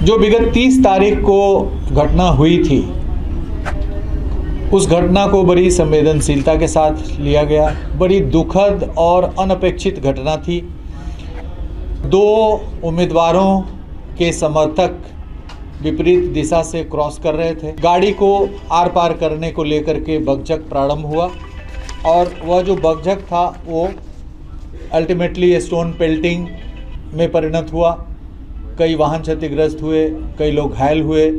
जो विगत 30 तारीख को घटना हुई थी, उस घटना को बड़ी संवेदनशीलता के साथ लिया गया। बड़ी दुखद और अनपेक्षित घटना थी। दो उम्मीदवारों के समर्थक विपरीत दिशा से क्रॉस कर रहे थे। गाड़ी को आर पार करने को लेकर के बकझक प्रारंभ हुआ और वह जो बकझक था वो अल्टीमेटली स्टोन पेल्टिंग में परिणत हुआ। कई वाहन क्षतिग्रस्त हुए, कई लोग घायल हुए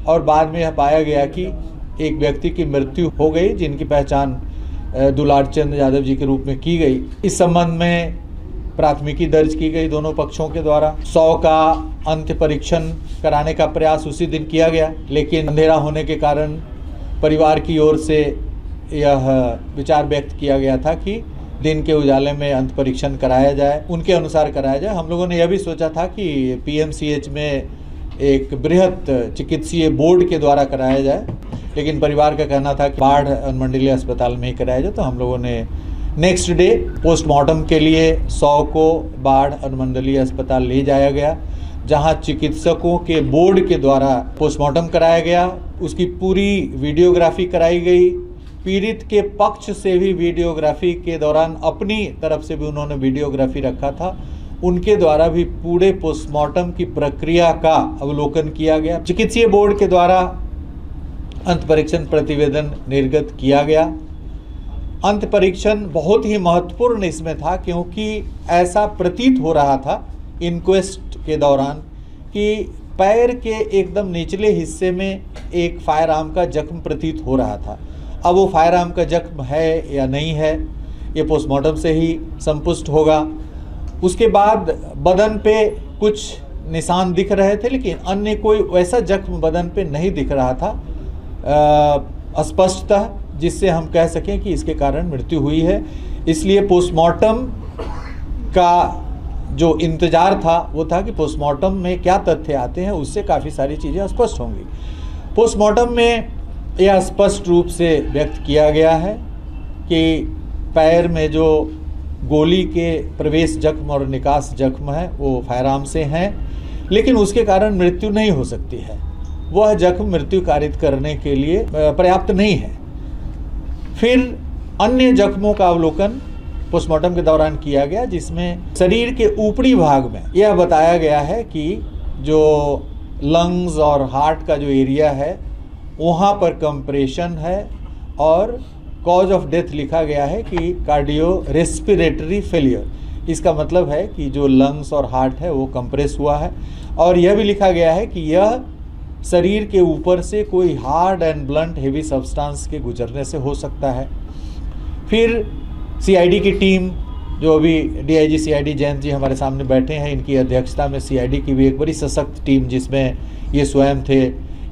और बाद में यह पाया गया कि एक व्यक्ति की मृत्यु हो गई, जिनकी पहचान दुलार चंद यादव जी के रूप में की गई। इस संबंध में प्राथमिकी दर्ज की गई दोनों पक्षों के द्वारा। 100 का अंत्य परीक्षण कराने का प्रयास उसी दिन किया गया, लेकिन अंधेरा होने के कारण परिवार की ओर से यह विचार व्यक्त किया गया था कि दिन के उजाले में अंत परीक्षण कराया जाए, उनके अनुसार कराया जाए। हम लोगों ने यह भी सोचा था कि पीएमसीएच में एक बृहत चिकित्सीय बोर्ड के द्वारा कराया जाए, लेकिन परिवार का कहना था कि बाढ़ अनुमंडलीय अस्पताल में ही कराया जाए। तो हम लोगों ने नेक्स्ट डे पोस्टमार्टम के लिए 100 को बाढ़ अनुमंडलीय अस्पताल ले जाया गया, जहां चिकित्सकों के बोर्ड के द्वारा पोस्टमार्टम कराया गया। उसकी पूरी वीडियोग्राफी कराई गई। पीड़ित के पक्ष से भी वीडियोग्राफी के दौरान अपनी तरफ से भी उन्होंने वीडियोग्राफी रखा था। उनके द्वारा भी पूरे पोस्टमार्टम की प्रक्रिया का अवलोकन किया गया। चिकित्सीय बोर्ड के द्वारा अंत परीक्षण प्रतिवेदन निर्गत किया गया। अंत परीक्षण बहुत ही महत्वपूर्ण इसमें था, क्योंकि ऐसा प्रतीत हो रहा था इंक्वेस्ट के दौरान कि पैर के एकदम निचले हिस्से में एक फायर आर्म का जख्म प्रतीत हो रहा था। अब वो फायर आर्म का जख्म है या नहीं है, ये पोस्टमार्टम से ही संपुष्ट होगा। उसके बाद बदन पे कुछ निशान दिख रहे थे, लेकिन अन्य कोई वैसा जख्म बदन पे नहीं दिख रहा था स्पष्टतः, जिससे हम कह सकें कि इसके कारण मृत्यु हुई है। इसलिए पोस्टमार्टम का जो इंतजार था वो था कि पोस्टमार्टम में क्या तथ्य आते हैं, उससे काफ़ी सारी चीज़ें स्पष्ट होंगी। पोस्टमार्टम में यह स्पष्ट रूप से व्यक्त किया गया है कि पैर में जो गोली के प्रवेश जख्म और निकास जख्म है वो फायर आर्म से हैं, लेकिन उसके कारण मृत्यु नहीं हो सकती है। वह जख्म मृत्यु कारित करने के लिए पर्याप्त नहीं है। फिर अन्य जख्मों का अवलोकन पोस्टमार्टम के दौरान किया गया, जिसमें शरीर के ऊपरी भाग में यह बताया गया है कि जो लंग्स और हार्ट का जो एरिया है वहाँ पर कंप्रेशन है और कॉज ऑफ डेथ लिखा गया है कि कार्डियो रेस्पिरेटरी फेलियर। इसका मतलब है कि जो लंग्स और हार्ट है वो कंप्रेस हुआ है। और यह भी लिखा गया है कि यह शरीर के ऊपर से कोई hard and blunt heavy substance के गुजरने से हो सकता है। फिर सीआईडी की टीम, जो अभी डीआईजी सीआईडी जयंत जी हमारे सामने बैठे हैं, इनकी अध्यक्षता में सीआईडी की भी एक बड़ी सशक्त टीम, जिसमें ये स्वयं थे,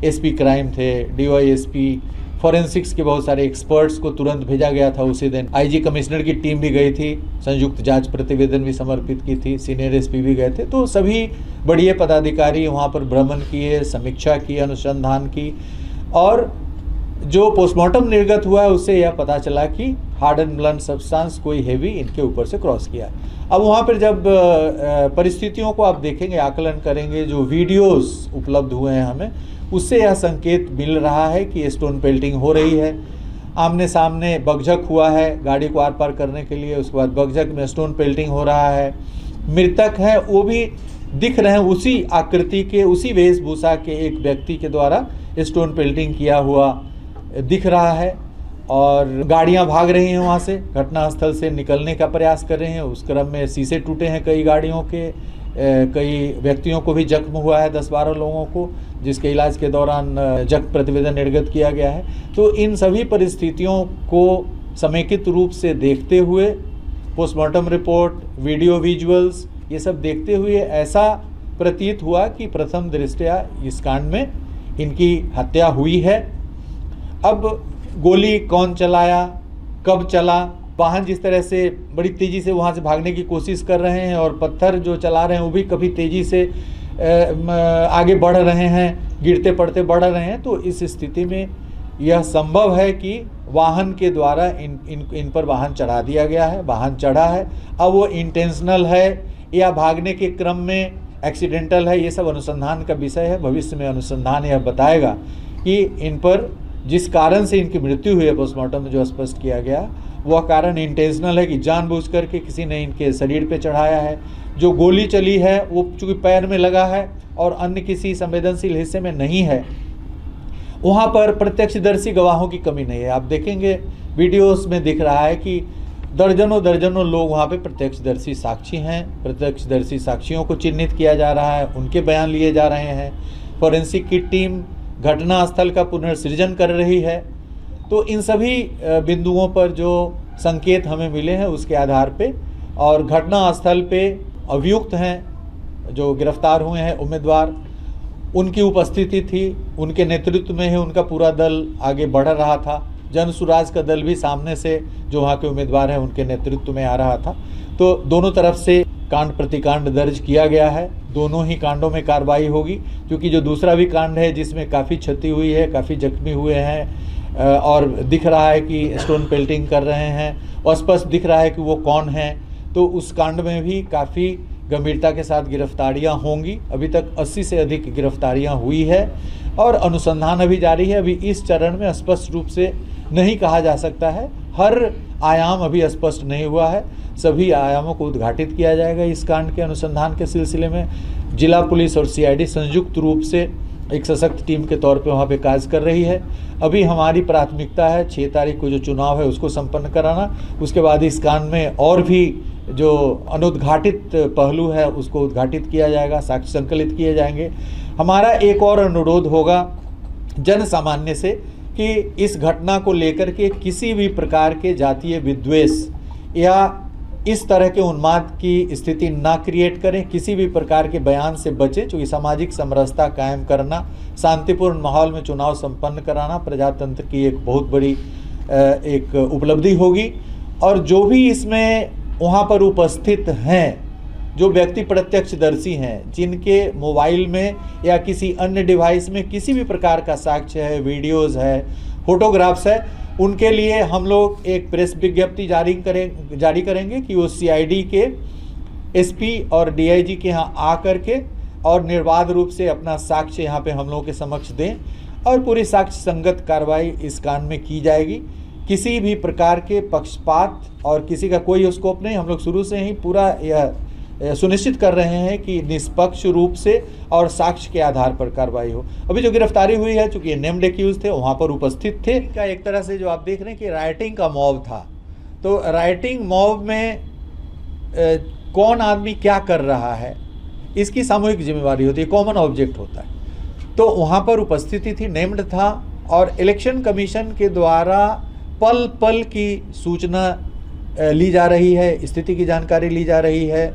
एसपी क्राइम थे, डीवाईएसपी, फॉरेंसिक्स के बहुत सारे एक्सपर्ट्स को तुरंत भेजा गया था उसी दिन। आईजी कमिश्नर की टीम भी गई थी, संयुक्त जांच प्रतिवेदन भी समर्पित की थी, सीनियर एसपी भी गए थे। तो सभी बढ़िया पदाधिकारी वहाँ पर भ्रमण किए, समीक्षा की, अनुसंधान की, और जो पोस्टमार्टम निर्गत हुआ है उससे यह पता चला कि हार्ड एंड ब्लंट सब्सटेंस कोई हेवी इनके ऊपर से क्रॉस किया। अब वहाँ पर जब परिस्थितियों को आप देखेंगे, आकलन करेंगे, जो वीडियोस उपलब्ध हुए हैं हमें, उससे यह संकेत मिल रहा है कि स्टोन पेल्टिंग हो रही है। आमने सामने बकझक हुआ है गाड़ी को आर पार करने के लिए, उसके बाद बकझक में स्टोन पेल्टिंग हो रहा है। मृतक है वो भी दिख रहे हैं, उसी आकृति के, उसी वेशभूषा के एक व्यक्ति के द्वारा स्टोन पेल्टिंग किया हुआ दिख रहा है। और गाड़ियां भाग रही हैं वहाँ से, घटनास्थल से निकलने का प्रयास कर रहे हैं। उस क्रम में शीशे टूटे हैं कई गाड़ियों के, कई व्यक्तियों को भी जख्म हुआ है, 10-12 लोगों को, जिसके इलाज के दौरान जख्म प्रतिवेदन निर्गत किया गया है। तो इन सभी परिस्थितियों को समेकित रूप से देखते हुए, पोस्टमार्टम रिपोर्ट, वीडियो विजुअल्स, ये सब देखते हुए ऐसा प्रतीत हुआ कि प्रथम दृष्टया इस कांड में इनकी हत्या हुई है। अब गोली कौन चलाया, कब चला, वाहन जिस तरह से बड़ी तेज़ी से वहाँ से भागने की कोशिश कर रहे हैं और पत्थर जो चला रहे हैं वो भी कभी तेज़ी से आगे बढ़ रहे हैं, गिरते पड़ते बढ़ रहे हैं। तो इस स्थिति में यह संभव है कि वाहन के द्वारा इन पर वाहन चढ़ा दिया गया है, वाहन चढ़ा है। अब वो इंटेंशनल है या भागने के क्रम में एक्सीडेंटल है, ये सब अनुसंधान का विषय है। भविष्य में अनुसंधान यह बताएगा कि इन पर जिस कारण से इनकी मृत्यु हुई है पोस्टमार्टम में जो स्पष्ट किया गया वह कारण इंटेंशनल है कि जानबूझ करके किसी ने इनके शरीर पे चढ़ाया है। जो गोली चली है वो चूँकि पैर में लगा है और अन्य किसी संवेदनशील हिस्से में नहीं है, वहाँ पर प्रत्यक्षदर्शी गवाहों की कमी नहीं है। आप देखेंगे वीडियोस में दिख रहा है कि दर्जनों लोग वहाँ पे प्रत्यक्षदर्शी साक्षी हैं। प्रत्यक्षदर्शी साक्षियों को चिन्हित किया जा रहा है, उनके बयान लिए जा रहे हैं। फॉरेंसिक की टीम घटना स्थल का पुनर्सृजन कर रही है। तो इन सभी बिंदुओं पर जो संकेत हमें मिले हैं उसके आधार पे और घटना स्थल पे अभियुक्त हैं जो गिरफ्तार हुए हैं उम्मीदवार, उनकी उपस्थिति थी, उनके नेतृत्व में ही उनका पूरा दल आगे बढ़ रहा था। जन सुराज का दल भी सामने से जो वहाँ के उम्मीदवार हैं उनके नेतृत्व में आ रहा था। तो दोनों तरफ से कांड प्रतिकांड दर्ज किया गया है। दोनों ही कांडों में कार्रवाई होगी, क्योंकि जो दूसरा भी कांड है जिसमें काफ़ी क्षति हुई है, काफ़ी जख्मी हुए हैं और दिख रहा है कि स्टोन पेल्टिंग कर रहे हैं और स्पष्ट दिख रहा है कि वो कौन है, तो उस कांड में भी काफ़ी गंभीरता के साथ गिरफ्तारियां होंगी। अभी तक 80 से अधिक गिरफ्तारियां हुई है और अनुसंधान अभी जारी है। अभी इस चरण में स्पष्ट रूप से नहीं कहा जा सकता है, हर आयाम अभी स्पष्ट नहीं हुआ है। सभी आयामों को उद्घाटित किया जाएगा इस कांड के अनुसंधान के सिलसिले में। जिला पुलिस और सीआईडी संयुक्त रूप से एक सशक्त टीम के तौर पे वहाँ पे कार्य कर रही है। अभी हमारी प्राथमिकता है 6 तारीख को जो चुनाव है उसको संपन्न कराना। उसके बाद इस कांड में और भी जो अनुद्घाटित पहलू है उसको उद्घाटित किया जाएगा, साक्ष्य संकलित किए जाएंगे। हमारा एक और अनुरोध होगा जन सामान्य से कि इस घटना को लेकर के किसी भी प्रकार के जातीय विद्वेष या इस तरह के उन्माद की स्थिति ना क्रिएट करें। किसी भी प्रकार के बयान से बचें, क्योंकि सामाजिक समरसता कायम करना, शांतिपूर्ण माहौल में चुनाव संपन्न कराना प्रजातंत्र की एक बहुत बड़ी एक उपलब्धि होगी। और जो भी इसमें वहाँ पर उपस्थित हैं, जो व्यक्ति प्रत्यक्षदर्शी हैं, जिनके मोबाइल में या किसी अन्य डिवाइस में किसी भी प्रकार का साक्ष्य है, वीडियोज़ है, फोटोग्राफ्स है, उनके लिए हम लोग एक प्रेस विज्ञप्ति जारी करेंगे कि वो सीआईडी के एसपी और डीआईजी के यहाँ आ करके और निर्बाध रूप से अपना साक्ष्य यहाँ पे हम लोगों के समक्ष दें और पूरी साक्ष्य संगत कार्रवाई इस कांड में की जाएगी। किसी भी प्रकार के पक्षपात और किसी का कोई स्कोप नहीं। हम लोग शुरू से ही पूरा यह सुनिश्चित कर रहे हैं कि निष्पक्ष रूप से और साक्ष्य के आधार पर कार्रवाई हो। अभी जो गिरफ्तारी हुई है, चूंकि ये नेम्ड एक्यूज थे, वहाँ पर उपस्थित थे। का एक तरह से जो आप देख रहे हैं कि राइटिंग का मॉब था, तो राइटिंग मॉब में कौन आदमी क्या कर रहा है इसकी सामूहिक जिम्मेवारी होती है, कॉमन ऑब्जेक्ट होता है। तो वहाँ पर उपस्थिति थी, नेम्ड था और इलेक्शन कमीशन के द्वारा पल पल की सूचना ली जा रही है, स्थिति की जानकारी ली जा रही है।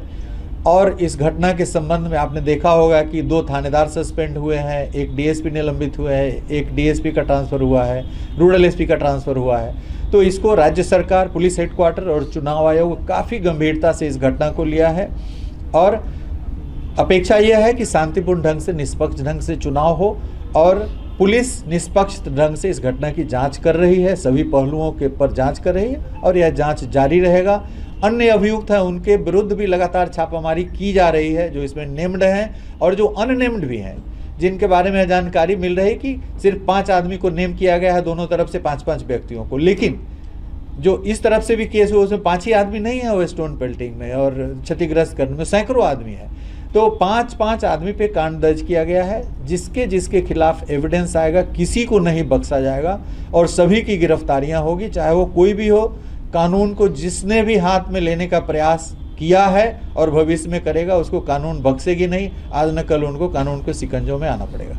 और इस घटना के संबंध में आपने देखा होगा कि 2 थानेदार सस्पेंड हुए हैं, एक डीएसपी निलंबित हुए हैं, एक डीएसपी का ट्रांसफ़र हुआ है, रूरल एसपी का ट्रांसफ़र हुआ है। तो इसको राज्य सरकार, पुलिस हेडक्वार्टर और चुनाव आयोग काफ़ी गंभीरता से इस घटना को लिया है और अपेक्षा यह है कि शांतिपूर्ण ढंग से, निष्पक्ष ढंग से चुनाव हो और पुलिस निष्पक्ष ढंग से इस घटना की जांच कर रही है, सभी पहलुओं के पर जांच कर रही है और यह जांच जारी रहेगा। अन्य अभियुक्त हैं उनके विरुद्ध भी लगातार छापामारी की जा रही है, जो इसमें नेम्ड हैं और जो अननेम्ड भी हैं, जिनके बारे में जानकारी मिल रही है कि सिर्फ 5 आदमी को नेम किया गया है, दोनों तरफ से 5-5 व्यक्तियों को। लेकिन जो इस तरफ से भी केस हुआ उसमें 5 ही आदमी नहीं है, वो स्टोन पेल्टिंग में और क्षतिग्रस्त करने में सैकड़ों आदमी है। तो 5-5 आदमी पे कांड दर्ज किया गया है, जिसके खिलाफ एविडेंस आएगा किसी को नहीं बख्शा जाएगा और सभी की गिरफ्तारियां होगी, चाहे वो कोई भी हो। कानून को जिसने भी हाथ में लेने का प्रयास किया है और भविष्य में करेगा, उसको कानून बख्शेगी नहीं। आज न कल उनको कानून के शिकंजों में आना पड़ेगा।